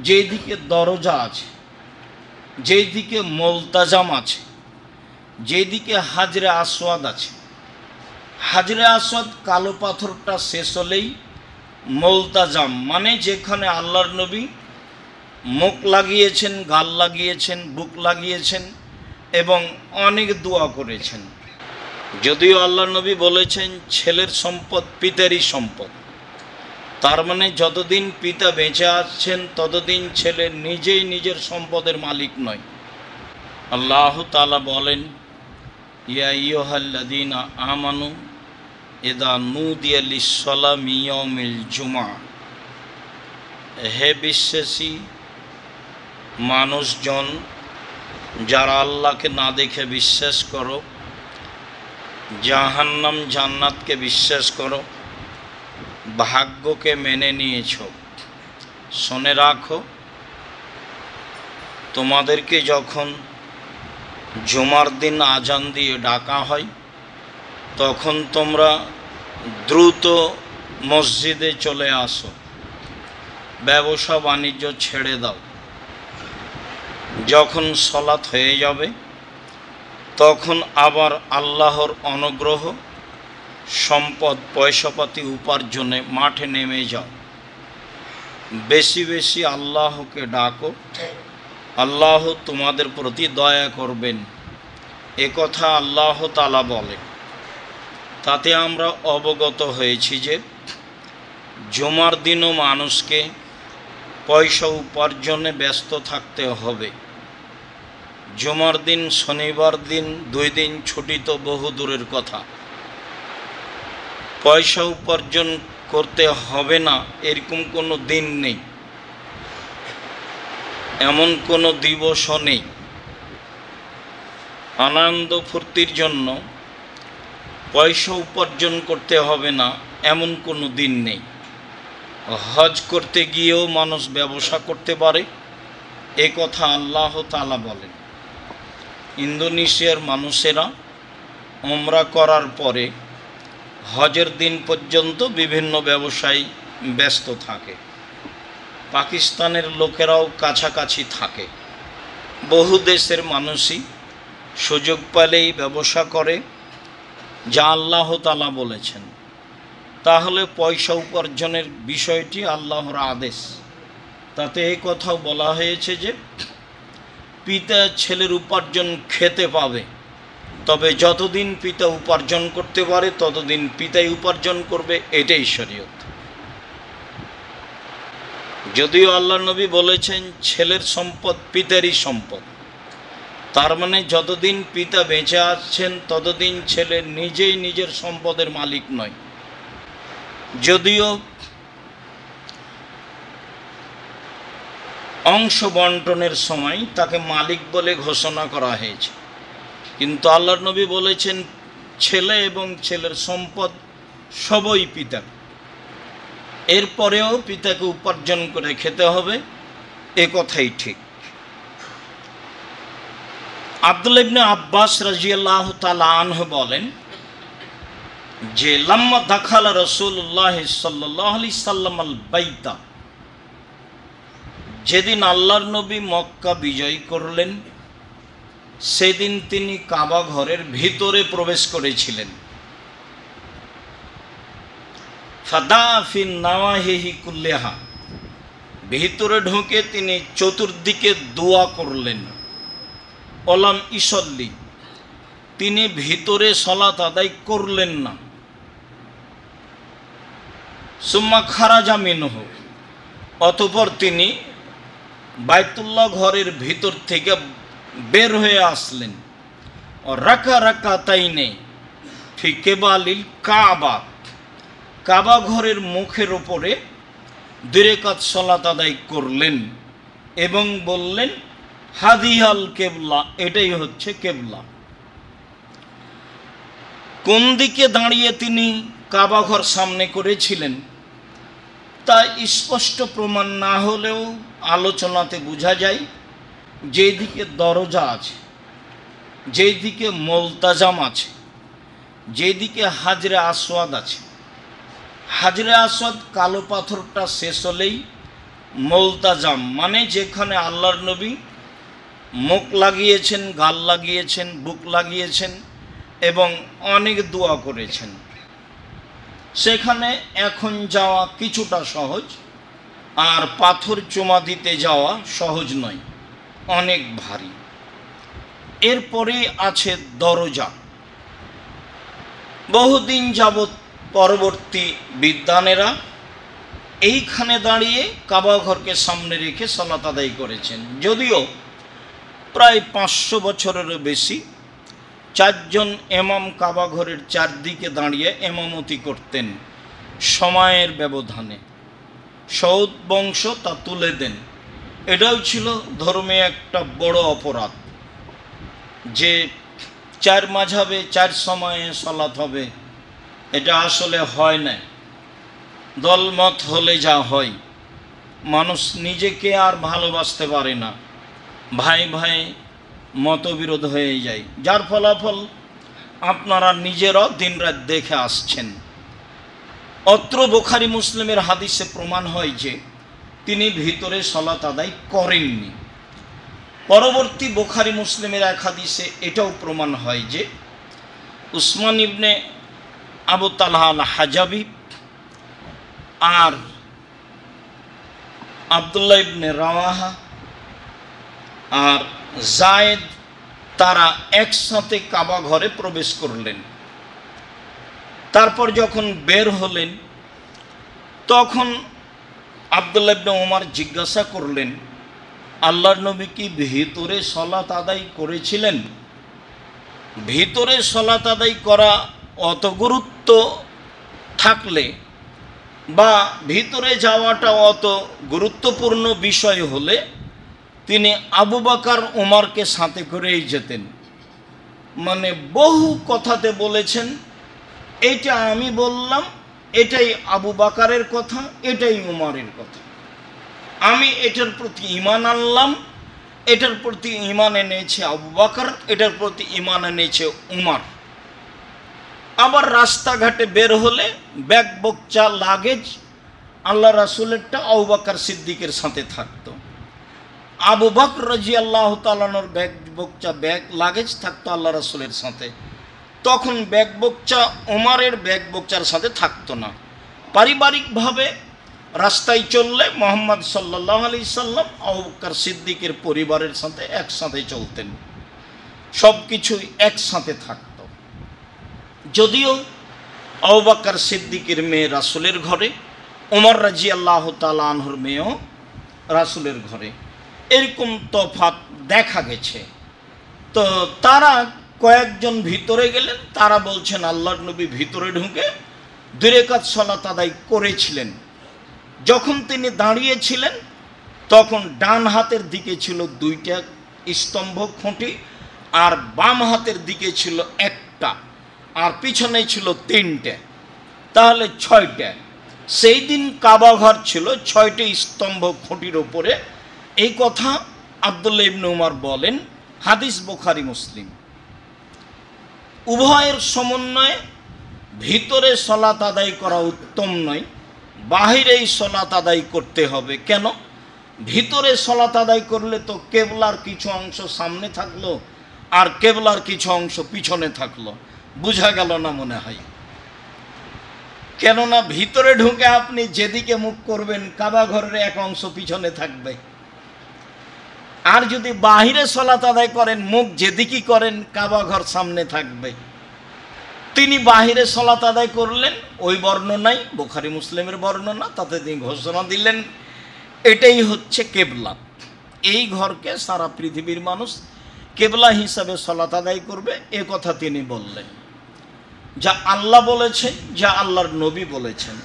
যেদিকে দরজা আছে, যেদিকে মুলতাজাম আছে, যেদিকে হাজরে আসওয়াদ আছে, হাজরে আসওয়াদ কালো পাথরটা শেষ হলেই মুলতাজাম মানে যেখানে আল্লাহর নবী মুখ লাগিয়েছেন, গাল লাগিয়েছেন, বুক লাগিয়েছেন এবং অনেক দোয়া করেছেন। যদিও আল্লাহর নবী বলেছেন ছেলের সম্পদ পিতারই সম্পদ, তার মানে যতদিন পিতা বেঁচে আছেন ততদিন ছেলে নিজেই নিজের সম্পদের মালিক নয়। আল্লাহ তাআলা বলেন, ইয়া আইয়ুহাল্লাযীনা আমানু ইযা নুদিয়া লিস-সালাতি মিন ইয়াউমিল জুমআহ, হে বিশ্বাসী মানুষজন, যারা আল্লাহকে না দেখে বিশ্বাস করো, জাহান্নাম জান্নাতকে বিশ্বাস করো, ভাগ্যকে মেনে নিয়েছ, শুনে রাখো তোমাদেরকে যখন জুমার দিন আজান দিয়ে ডাকা হয় তখন তোমরা দ্রুত মসজিদে চলে আসো, ব্যবসা বাণিজ্য ছেড়ে দাও। যখন সালাত হয়ে যাবে তখন আবার আল্লাহর অনুগ্রহ, সম্পদ, পয়সাপাতি উপার্জনে মাঠে নেমে যাও, বেশি বেশি আল্লাহকে ডাকো, আল্লাহ তোমাদের প্রতি দয়া করবেন, এ কথা আল্লাহ তাআলা বলেন। তাতে আমরা অবগত হয়েছি যে জুমার দিনও মানুষকে পয়সা উপার্জনে ব্যস্ত থাকতে হবে। জুমার দিন, শনিবার দিন, 2 দিন ছুটি তো বহু দূরের কথা, পয়সা উপার্জন করতে হবে না এরকম কোনো দিন নেই, এমন কোনো দিবসও নেই। আনন্দ ফুর্তির জন্য পয়সা উপার্জন করতে হবে না এমন কোনো দিন নেই। হজ করতে গিয়েও মানুষ ব্যবসা করতে পারে, এ কথা আল্লাহ তাআলা বলেন। ইন্দোনেশিয়ার মানুষেরা উমরা করার পরে হজের দিন পর্যন্ত বিভিন্ন ব্যবসায় ব্যস্ত থাকে। পাকিস্তানের লোকেরাও কাছাকাছি থাকে। বহু দেশের মানুষই সুযোগ পেলেই ব্যবসা করে, যা আল্লাহ তাআলা বলেছেন। তাহলে পয়সা উপার্জনের বিষয়টি আল্লাহর আদেশ। তাতে এই কথাও বলা হয়েছে যে পিতা ছেলের উপার্জন খেতে পাবে, তবে যতদিন পিতা উপার্জন করতে পারে ততদিন পিতাই উপার্জন করবে, এটাই শরীয়ত। যদিও আল্লাহর নবী বলেছেন ছেলের সম্পদ পিতারই সম্পদ, তার মানে যতদিন পিতা বেঁচে আছেন ততদিন ছেলে নিজেই নিজের সম্পদের মালিক নয়। যদিও অংশ বন্টনের সময় তাকে মালিক বলে ঘোষণা করা হয়েছে, কিন্তু আল্লাহর নবী বলেছেন ছেলে এবং ছেলের সম্পদ সবই পিতার। এরপরেও পিতাকে উপার্জন করে খেতে হবে, এ কথাই ঠিক। আব্দুল্লাহ ইবনে আব্বাস রাদিয়াল্লাহু তাআলা আনহু বলেন যে লাম্মা দাখালা রাসূলুল্লাহ সাল্লাল্লাহু আলাইহি সাল্লাম আল বাইতা, যেদিন আল্লাহর নবী মক্কা বিজয় করলেন সেদিন তিনি কাবা ঘরের ভিতরে প্রবেশ করেছিলেন। ফাদা ফিন নাওয়াহিহি কুল্লিহা, ভিতরে ঢুকে তিনি চতুর্দিকে দোয়া করলেন। ওলাম ইসল্লি, তিনি ভিতরে সালাত আদায় করলেন না। সুম্মা খারাজা মিনহু, অতঃপর তিনি বাইতুল্লাহ ঘরের ভিতর থেকে বের হয়ে আসলেন। রাকা রাকাতাইনে ফি কিবালিল কাবা, কাবা ঘরের মুখের উপরে 2 রাকাত সালাত আদায় করলেন এবং বললেন হাদিয়াল কেবলা, এটাই হচ্ছে কেবলা। কোন দিকে দাঁড়িয়ে তিনি কাবা ঘর সামনে করেছিলেন তা স্পষ্ট প্রমাণ না হলেও আলোচনাতে বোঝা যায় যেদিকে দরজা আছে, যেদিকে মুলতাজাম আছে, যেদিকে হাজরে আসওয়াদ আছে, হাজরে আসওয়াদ কালো পাথরটা শেষ হলেই মুলতাজাম মানে যেখানে আল্লাহর নবী মুখ লাগিয়েছেন, গাল লাগিয়েছেন, বুক লাগিয়েছেন এবং অনেক দোয়া করেছেন, সেখানে এখন যাওয়া কিছুটা সহজ, আর পাথর চুমা দিতে যাওয়া সহজ নয়, অনেক ভারী। এরপরে আছে দরজা। বহুদিন যাবৎ পরবর্তী বিদ্বানেরা এইখানে দাঁড়িয়ে কাবা ঘরকে সামনে রেখে সালাত আদায় করেছেন। যদিও প্রায় 500 বছরেরও বেশি চারজন ইমাম কাবা ঘরের চারদিকে দাঁড়িয়ে ইমামতি করতেন সময়ের ব্যবধানে। সৌদ বংশ তা তুলে দেন। এটাও ছিল ধর্মে একটা বড় অপরাধ যে 4 মাযহাবে 4 সময়ে সালাত হবে, এটা আসলে হয় না। দলমত হলে যা হয়, মানুষ নিজেকে আর ভালোবাসতে পারে না, ভাই ভাই মতবিরোধ হয়ে যায়, যার ফলাফল আপনারা নিজেরাও দিনরাত দেখে আসছেন। অত্র বুখারী মুসলিমের হাদিসে প্রমাণ হয় যে তিনি ভিতরে সালাত আদায় করেননি। পরবর্তী বুখারী মুসলিমের এক হাদিসে এটাও প্রমাণ হয় যে উসমান ইবনে আবু তালহা আল হাজাবি আর আব্দুল্লাহ ইবনে রাওয়াহা আর জায়েদ তারা একসাথে কাবা ঘরে প্রবেশ করলেন। তারপর যখন বের হলেন তখন আব্দুল্লাহ ইবনে ওমর জিজ্ঞাসা করলেন, আল্লাহর নবী কি ভিতরে সালাত আদায় করেছিলেন? ভিতরে সালাত আদায় করা অত গুরুত্ব থাকলে বা ভিতরে যাওয়াটা অত গুরুত্বপূর্ণ বিষয় হলে তিনি আবু বকর ওমরকে সাথে করেই যেতেন। মানে বহু কথাতে বলেছেন, এটা আমি বললাম, এটাই আবু বকরের কথা, এটাই উমরের কথা, আমি এটার প্রতি ঈমান আনলাম, এটার প্রতি ঈমান এনেছে আবু বকর, এটার প্রতি ঈমান এনেছে উমর। আবার রাস্তাঘাটে বের হলে ব্যাগ বকচা লাগেজ আল্লাহ রাসূলেরটা আবু বকর সিদ্দিকের সাথে থাকতো, আবু বকর রাদিয়াল্লাহু তাআলার ব্যাগ বকচা ব্যাগ লাগেজ থাকতো আল্লাহ রাসূলের সাথে। তখন ব্যাগ বকচা উমরের ব্যাগ বকচার সাথে থাকতো না। পারিবারিকভাবে রাস্তায় চললে মুহাম্মদ সাল্লাল্লাহু আলাইহি সাল্লাম আবু বকর সিদ্দিকের পরিবারের সাথে একসাথে চলতেন, সব কিছুই একসাথে থাকত। যদিও আবু বকর সিদ্দিকের মেয়ে রাসূলের ঘরে, উমর রাদিয়াল্লাহু তাআলা আনহুর মেয়েও রাসূলের ঘরে, এরকম তফাৎ দেখা গেছে। তো তারা কয়েকজন ভিতরে গেলেন, তারা বলছেন আল্লাহর নবী ভিতরে ঢুকে 2 রাকাত সালাত আদায় করেছিলেন। যখন তিনি দাঁড়িয়েছিলেন তখন ডান হাতের দিকে ছিল 2টা স্তম্ভ খুঁটি, আর বাম হাতের দিকে ছিল 1টা, আর পিছনে ছিল 3টে, তাহলে 6টে। সেই দিন কাবা ঘর ছিল 6টি স্তম্ভ খুঁটির ওপরে। এই কথা আব্দুল্লাহ ইবনে উমর বলেন, হাদিস বুখারী মুসলিম। উভয়ের সমন্বয়ে ভিতরে সালাত আদায় করা উত্তম নয়, বাহিরেই সালাত আদায় করতে হবে। কেন? ভিতরে সালাত আদায় করলে তো কেবলার কিছু অংশ সামনে থাকলো আর কেবলার কিছু অংশ পিছনে থাকলো, বোঝা গেল না মনে হয়। কেননা ভিতরে ঢুকে আপনি যেদিকে মুখ করবেন কাবা ঘরের এক অংশ পিছনে থাকবে, আর যদি বাহিরে সালাত আদায় করেন মুখ যেদিকে করেন কাবা ঘর সামনে থাকবে। তিনি বাহিরে সালাত আদায় করলেন, ওই বর্ণনায় বুখারী মুসলিমের বর্ণনা, তাতে তিনি ঘোষণা দিলেন এটাই হচ্ছে কেবলা, এই ঘরকে সারা পৃথিবীর মানুষ কেবলা হিসাবে সালাত আদায় করবে, এ কথা তিনি বললেন। যা আল্লাহ বলেছেন, যা আল্লাহর নবী বলেছেন।